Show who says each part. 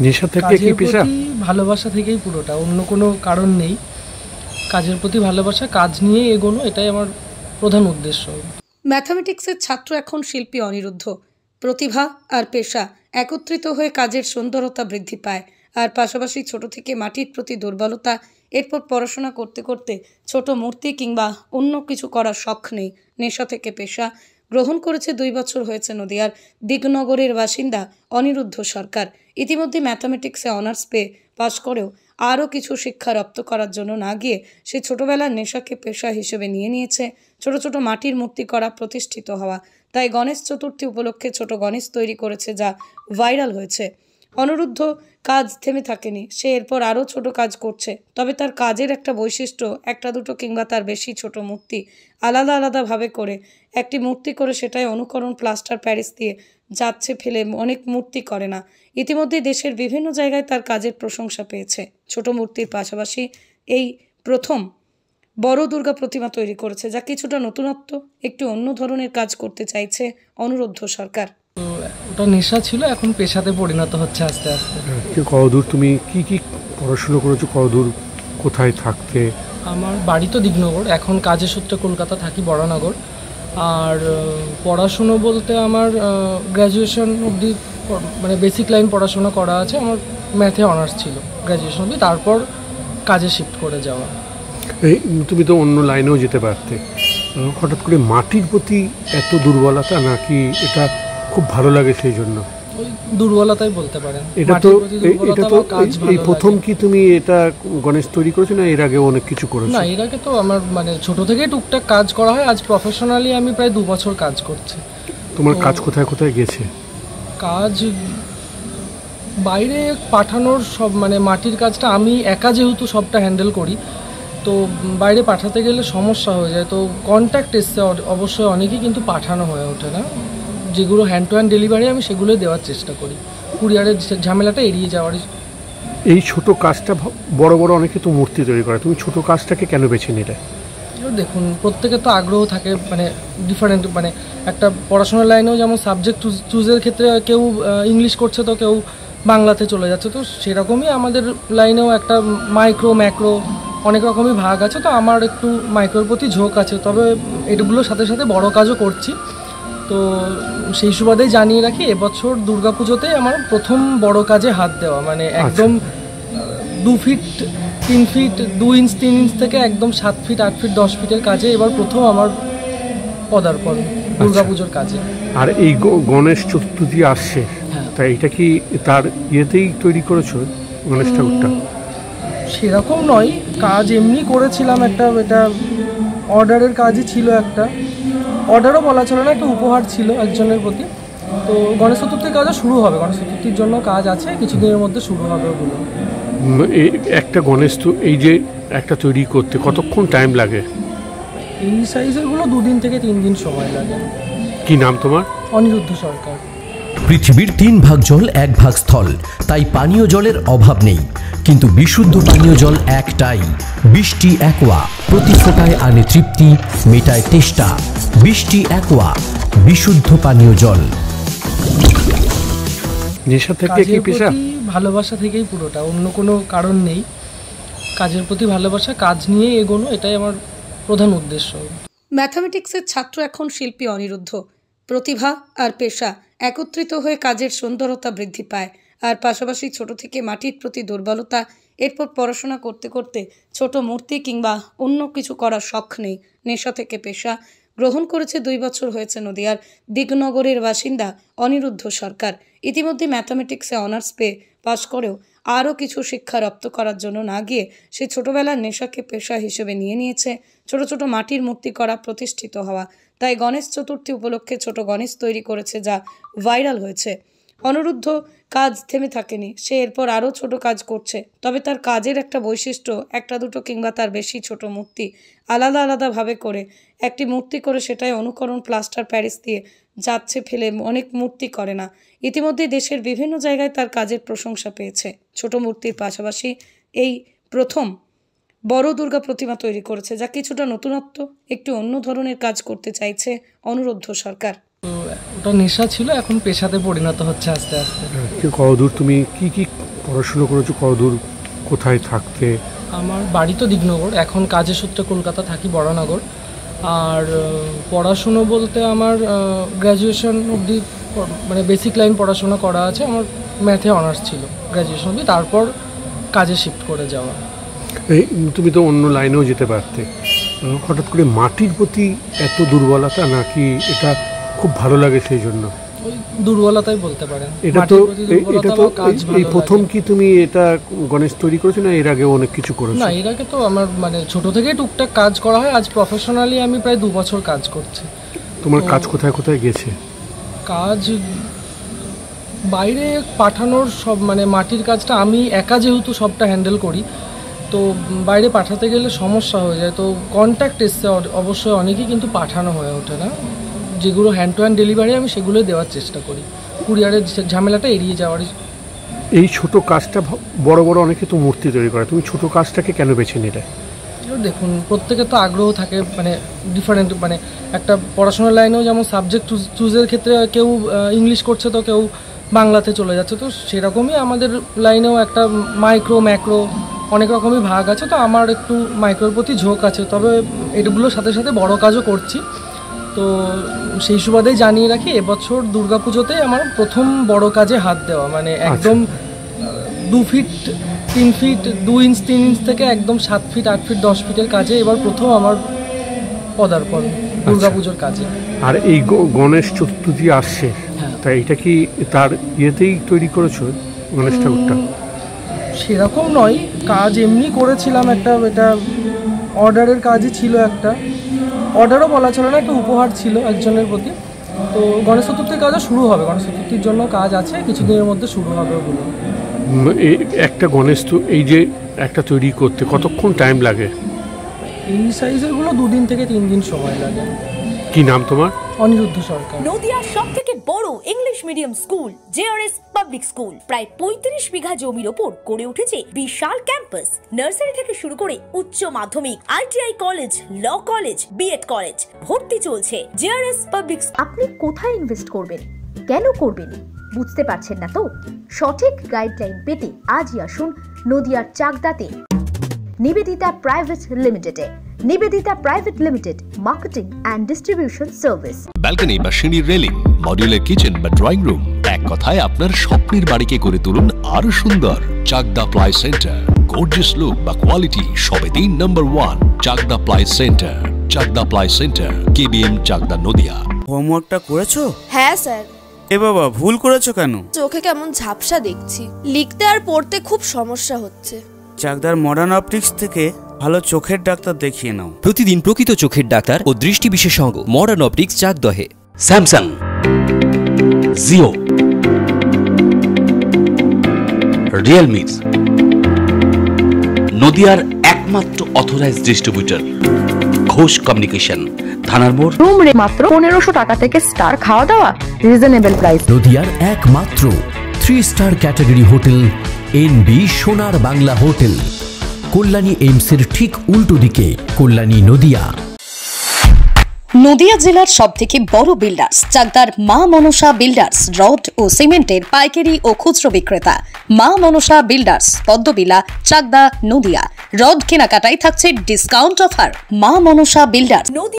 Speaker 1: নেশা থেকে কি
Speaker 2: কাজের
Speaker 1: পেশা?
Speaker 2: প্রতি ভালোবাসা থেকেই পুরোটা, অন্য কোনো কারণ নেই। কাজের প্রতি ভালোবাসা, কাজ নিয়ে এগোনো, এটাই আমার প্রধান উদ্দেশ্য।
Speaker 3: ম্যাথামেটিক্সের ছাত্র এখন শিল্পী অনিরুদ্ধ। প্রতিভা আর পেশা একত্রিত হয়ে কাজের সুন্দরতা বৃদ্ধি পায়। আর পাশাপাশি ছোট থেকে মাটির প্রতি দুর্বলতা, এরপর পড়াশোনা করতে করতে ছোট মূর্তি কিংবা অন্য কিছু করার শখ নেই। নেশা থেকে পেশা গ্রহণ করেছে। 2 বছর হয়েছে নদিয়ার দিগনগরের বাসিন্দা অনিরুদ্ধ সরকার। ইতিমধ্যে ম্যাথামেটিক্সে অনার্স পেয়ে পাশ করেও আরও কিছু শিক্ষা রপ্ত করার জন্য না গিয়ে সে ছোটবেলার নেশাকে পেশা হিসেবে নিয়ে নিয়েছে। ছোট ছোট মাটির মূর্তি করা, প্রতিষ্ঠিত হওয়া। তাই গণেশ চতুর্থী উপলক্ষে ছোট গণেশ তৈরি করেছে, যা ভাইরাল হয়েছে। অনিরুদ্ধ কাজ থেমে থাকেনি, সে এরপর আরও ছোট কাজ করছে। তবে তার কাজের একটা বৈশিষ্ট্য, একটা দুটো কিংবা তার বেশি ছোট মূর্তি আলাদা আলাদাভাবে করে একটি মূর্তি করে সেটাই অনুকরণ প্লাস্টার প্যারিস দিয়ে যাচ্ছে ফেলে অনেক মূর্তি করে না। ইতিমধ্যেই দেশের বিভিন্ন জায়গায় তার কাজের প্রশংসা পেয়েছে। ছোট মূর্তির পাশাপাশি এই প্রথম বড় দুর্গা প্রতিমা তৈরি করেছে, যা কিছুটা নতুনত্ব, একটু অন্য ধরনের কাজ করতে চাইছে অনিরুদ্ধ সরকার।
Speaker 2: তো ওটা নেশা ছিল, এখন পেশাতে পরিণত হচ্ছে আস্তে আস্তে।
Speaker 1: কতদূর তুমি কি পড়াশুনো করেছো? কতদূর, কোথায় থাকতে?
Speaker 2: আমার বাড়ি তো দিগনগর, এখন কাজের সূত্রে কলকাতা থাকি, বরানগর। আর পড়াশুনো বলতে আমার গ্র্যাজুয়েশন অবধি, মানে বেসিক লাইন পড়াশোনা করা আছে। আমার ম্যাথে অনার্স ছিল গ্র্যাজুয়েশন অবধি, তারপর কাজে শিফট করে যাওয়া।
Speaker 1: এই তুমি তো অন্য লাইনেও যেতে পারতে, হঠাৎ করে মাটির প্রতি এত দুর্বলতা, নাকি এটা খুব ভালো লাগে সেই জন্য?
Speaker 2: ওই দুর্বলতাই বলতে পারেন।
Speaker 1: এটা তো এই প্রথম কি তুমি এটা গণেশ তৈরি করেছো, না এর আগে অনেক কিছু করেছো?
Speaker 2: না, এর আগে তো আমার মানে ছোট থেকেই টুকটাক কাজ করা হয়। আজ প্রফেশনালি আমি প্রায় 2 বছর কাজ করছি।
Speaker 1: তোমার কাজ কোথায় কোথায় গেছে?
Speaker 2: কাজ বাইরে পাঠানোর সব, মানে মাটির কাজটা আমি একা যেহেতু সবটা হ্যান্ডেল করি, তো বাইরে পাঠাতে গেলে সমস্যা হয়ে যায়। তো কন্ট্যাক্ট এসছে অবশ্যই অনেকেই, কিন্তু পাঠানো হয়ে ওঠে না। যেগুলো হ্যান্ড টু হ্যান্ড ডেলিভারি আমি সেগুলোই দেওয়ার চেষ্টা করি, কুরিয়ারের ঝামেলাটা এড়িয়ে যাওয়ারই।
Speaker 1: এই ছোট কাজটা, বড় বড় অনেকে তো মূর্তি তৈরি করে, তুমি ছোট কাজটাকে কেন বেছে নিলে?
Speaker 2: দেখুন, প্রত্যেকের তো আগ্রহ থাকে, মানে ডিফারেন্ট, মানে একটা পড়াশোনার লাইনেও যেমন সাবজেক্ট চুজের ক্ষেত্রে কেউ ইংলিশ করছে, তো কেউ বাংলাতে চলে যাচ্ছে। তো সেরকমই আমাদের লাইনেও একটা মাইক্রো ম্যাক্রো অনেক রকমই ভাগ আছে। তো আমার একটু মাইক্রোর প্রতি ঝোঁক আছে, তবে এগুলোর সাথে সাথে বড় কাজও করছি। তো সেই সুবাদেই জানিয়ে রাখি, এবছর দুর্গাপুজোতেই আমার প্রথম বড় কাজে হাত দেওয়া, মানে একদম 2 ফিট 3 ফিট 2 ইঞ্চ 3 ইঞ্চ থেকে একদম 7 ফিট 8 ফিট 10 ফিটের কাজে এবার প্রথম আমার পদার্পণ দুর্গাপুজোর কাজে।
Speaker 1: আর এই গণেশ চতুর্থী আসছে, তাই এটা কি তার ইয়েতেই তৈরি করেছো গণেশ ঠাকুরটা?
Speaker 2: সেরকম নয়, কাজ এমনি করেছিলাম একটা, এটা অর্ডারের কাজই ছিল, একটা অর্ডারও বলা চলে না, একটা উপহার ছিল একজনের প্রতি। তো গণেশ চতুর্থীর কাজও শুরু হবে, গণেশ চতুর্থীর জন্য কাজ আছে, কিছুদিনের মধ্যে শুরু হবে ওগুলো।
Speaker 1: একটা গণেশ তো এই যে একটা তৈরি করতে কতক্ষণ টাইম লাগে?
Speaker 2: এই সাইজেরগুলো 2 দিন থেকে 3 দিন সময় লাগে।
Speaker 1: কি নাম তোমার?
Speaker 2: অনিরুদ্ধ সরকার।
Speaker 4: পৃথিবীর 3 ভাগ জল 1 ভাগ স্থল, তাই পানীয় জলের অভাব নেই। কিন্তু বিশুদ্ধ পানীয় জল একটাই, বৃষ্টি অ্যাকোয়া। প্রতি ফোঁটায় আনে তৃপ্তি, মেটায় তেষ্টা। বৃষ্টি অ্যাকোয়া, বিশুদ্ধ পানীয় জল।
Speaker 1: নেশা থেকে কি পেশা?
Speaker 2: ভালোবাসা থেকেই পুরোটা, অন্য কোনো কারণ নেই। কাজের প্রতি ভালোবাসা, কাজ নিয়ে এগোনো, এটাই আমার প্রধান উদ্দেশ্য।
Speaker 3: ম্যাথামেটিক্সের ছাত্র এখন শিল্পী অনিরুদ্ধ। প্রতিভা আর পেশা একত্রিত হয়ে কাজের সুন্দরতা বৃদ্ধি পায়। আর পাশাপাশি ছোট থেকে মাটির প্রতি দুর্বলতা, এরপর পড়াশোনা করতে করতে ছোট মূর্তি কিংবা অন্য কিছু করার শখ নেই। নেশা থেকে পেশা গ্রহণ করেছে। 2 বছর হয়েছে নদিয়ার দিগনগরের বাসিন্দা অনিরুদ্ধ সরকার। ইতিমধ্যে ম্যাথামেটিক্সে অনার্স পেয়ে পাশ করেও আরও কিছু শিক্ষা রপ্ত করার জন্য না গিয়ে সে ছোটবেলার নেশাকে পেশা হিসেবে নিয়ে নিয়েছে। ছোট ছোট মাটির মূর্তি করা, প্রতিষ্ঠিত হওয়া। তাই গণেশ চতুর্থী উপলক্ষে ছোট গণেশ তৈরি করেছে, যা ভাইরাল হয়েছে। অনিরুদ্ধ কাজ থেমে থাকেনি, সে এরপর আরও ছোট কাজ করছে। তবে তার কাজের একটা বৈশিষ্ট্য, একটা দুটো কিংবা তার বেশি ছোট মূর্তি আলাদা আলাদাভাবে করে একটি মূর্তি করে সেটাই অনুকরণ প্লাস্টার প্যারিস দিয়ে যাচ্ছে ফেলে অনেক মূর্তি করে না। ইতিমধ্যেই দেশের বিভিন্ন জায়গায় তার কাজের প্রশংসা পেয়েছে। ছোট মূর্তির পাশাপাশি এই প্রথম বড় দুর্গা প্রতিমা তৈরি করেছে, যা কিছুটা নতুনত্ব, একটু অন্য ধরনের কাজ করতে চাইছে অনিরুদ্ধ সরকার।
Speaker 2: তো ওটা নেশা ছিল, এখন পেশাতে পরিণত হচ্ছে আস্তে আস্তে।
Speaker 1: কতদূর তুমি কি পড়াশুনো করেছো, কতদূর কোথায় থাকতে?
Speaker 2: আমার বাড়ি তো দিগনগর, এখন কাজের সূত্রে কলকাতা থাকি বড়নগর। আর পড়াশুনো বলতে আমার গ্র্যাজুয়েশন অবধি মানে বেসিক লাইন পড়াশোনা করা আছে। আমার ম্যাথে অনার্স ছিল গ্র্যাজুয়েশন অবধি, তারপর কাজে শিফট করে যাওয়া।
Speaker 1: তুমি তো অন্য লাইনেও যেতে পারতে, হঠাৎ করে মাটির প্রতি এত দুর্বলতা নাকি এটা খুব ভালো লাগে সেই জন্য?
Speaker 2: ওই দুর্বলতাই বলতে পারেন।
Speaker 1: এটা তো এই প্রথম কি তুমি এটা গণেশ তৈরি করেছো না এর আগে অনেক কিছু করেছো?
Speaker 2: না, এর আগে তো আমার মানে ছোট থেকে টুকটাক কাজ করা হয়। আজ প্রফেশনালি আমি প্রায় 2 বছর কাজ করছি।
Speaker 1: তোমার কাজ কোথায় কোথায় গেছে?
Speaker 2: কাজ বাইরে পাঠানোর সব মানে মাটির কাজটা আমি একা যেহেতু সবটা হ্যান্ডেল করি, তো বাইরে পাঠাতে গেলে সমস্যা হয়ে যায়। তো কন্ট্যাক্ট এসছে অবশ্যই অনেকই, কিন্তু পাঠানো হয়ে ওঠে না। যেগুলো হ্যান্ড টু হ্যান্ড ডেলিভারি আমি সেগুলোই দেওয়ার চেষ্টা করি, কুরিয়ারের ঝামেলাটা এড়িয়ে যাওয়ারই।
Speaker 1: এই ছোট কাজটা বড় বড় অনেকে তো মূর্তি তৈরি করে, তুমি ছোট কাজটাকে কেন বেছে নিলে?
Speaker 2: দেখুন, প্রত্যেকের তো আগ্রহ থাকে মানে ডিফারেন্ট, মানে একটা পড়াশোনার লাইনেও যেমন সাবজেক্ট চুজের ক্ষেত্রে কেউ ইংলিশ করছে তো কেউ বাংলাতে চলে যাচ্ছে। তো সেরকমই আমাদের লাইনেও একটা মাইক্রো ম্যাক্রো অনেক রকমই ভাগ আছে। তো আমার একটু মাইক্রোর প্রতি ঝোঁক আছে, তবে এগুলোর সাথে সাথে বড় কাজও করছি। তো সেই সুবাদেই জানিয়ে রাখি, এবছর দুর্গাপুজোতে আমার প্রথম বড় কাজে হাত দেওয়া, মানে একদম 2 ফিট 3 ফিট 2 ইঞ্চ 3 ইঞ্চ থেকে একদম 7 ফিট 8 ফিট 10 ফিটের কাজে এবার প্রথম আমার পদার্পণ দুর্গাপুজোর কাজে।
Speaker 1: আর এই গণেশ চতুর্থী আসছে, তাই এটা কি তার ইয়েতেই তৈরি করেছো গণেশ ঠাকুরটা?
Speaker 2: সেরকম নয়, কাজ এমনি করেছিলাম একটা, এটা অর্ডারের কাজই ছিল, একটা অর্ডারও বলা চলে না, একটা উপহার ছিল একজনের প্রতি। তো গণেশ চতুর্থীর কাজও শুরু হবে, গণেশ চতুর্থীর জন্য কাজ আছে, কিছুদিনের মধ্যে শুরু হবে ওগুলো।
Speaker 1: একটা গণেশ তো এই যে একটা তৈরি করতে কতক্ষণ টাইম লাগে?
Speaker 2: এই সাইজেরগুলো 2 দিন থেকে 3 দিন সময় লাগে।
Speaker 1: কি নাম তোমার?
Speaker 2: অনিরুদ্ধ সরকার।
Speaker 5: নদিয়ার সবথেকে বড় English medium school JRS public school প্রায় 35 বিঘা জমির ওপর গড়ে উঠেছে বিশাল ক্যাম্পাস। নার্সারি থেকে শুরু করে উচ্চ মাধ্যমিক, ITI college, law college, B Ed college, ভর্তি চলছে জেআরএস পাবলিক।
Speaker 6: আপনি কোথায় ইনভেস্ট করবেন, কেন করবেন বুঝতে পারছেন না তো? সঠিক গাইডলাইন পেতে আজই আসুন নদিয়ার চাকদাতে নিবেদিতা প্রাইভেট লিমিটেডে। Nivedita private limited, marketing and distribution service.
Speaker 7: Balcony বা সিঁড়ির রেলিং, মডিউলার কিচেন বা ড্রয়িং রুম, এক কথায় আপনার স্বপ্নের বাড়িকে করে তুলুন আরো সুন্দর। Chakda ply centre, gorgeous look বা কোয়ালিটি সবে 3 নম্বর 1 Chakda ply centre. Chakda ply centre, KBM, Chakda, Nadia.
Speaker 8: হোমওয়ার্কটা করেছো?
Speaker 9: হ্যাঁ স্যার।
Speaker 8: এ বাবা, ভুল করেছো কেন?
Speaker 9: চোখে কেমন ঝাপসা দেখছি, লিখতে আর পড়তে খুব সমস্যা হচ্ছে।
Speaker 8: চাকদার মডার্ন অপটিক্স থেকে ভালো চোখের ডাক্তার দেখিয়ে নাও।
Speaker 4: প্রতিদিন প্রকৃত চোখের ডাক্তার ও দৃষ্টি বিশেষজ্ঞ মডার্ন অপটিক্স, চাকদহে।
Speaker 10: স্যামসাং, জিও, রিয়েলমি, নদিয়ার একমাত্র অথরাইজড ডিস্ট্রিবিউটর ঘোষ কমিউনিকেশন, থানার মোড়।
Speaker 6: রুম রে মাত্র 1500 টাকা থেকে স্টার, খাওয়া দাওয়া রিজনেবল প্রাইস।
Speaker 4: নদিয়ার একমাত্র 3 স্টার ক্যাটাগরি হোটেল এনবি সোনার বাংলা হোটেল, কল্যাণী এইমসের ঠিক উল্টো দিকে, কল্যাণী, নদিয়া।
Speaker 3: নদিয়া জেলার সবথেকে বড় বিল্ডার্স চাকদার মা মনসা বিল্ডার্স, রড ও সিমেন্টের পাইকারি ও খুচরো বিক্রেতা। মা মনসা বিল্ডার্স, পদ্মবিলা, চাকদা, নদিয়া। রড কেনাকাটায় থাকছে ডিসকাউন্ট অফার। মা মনসা বিল্ডার্স।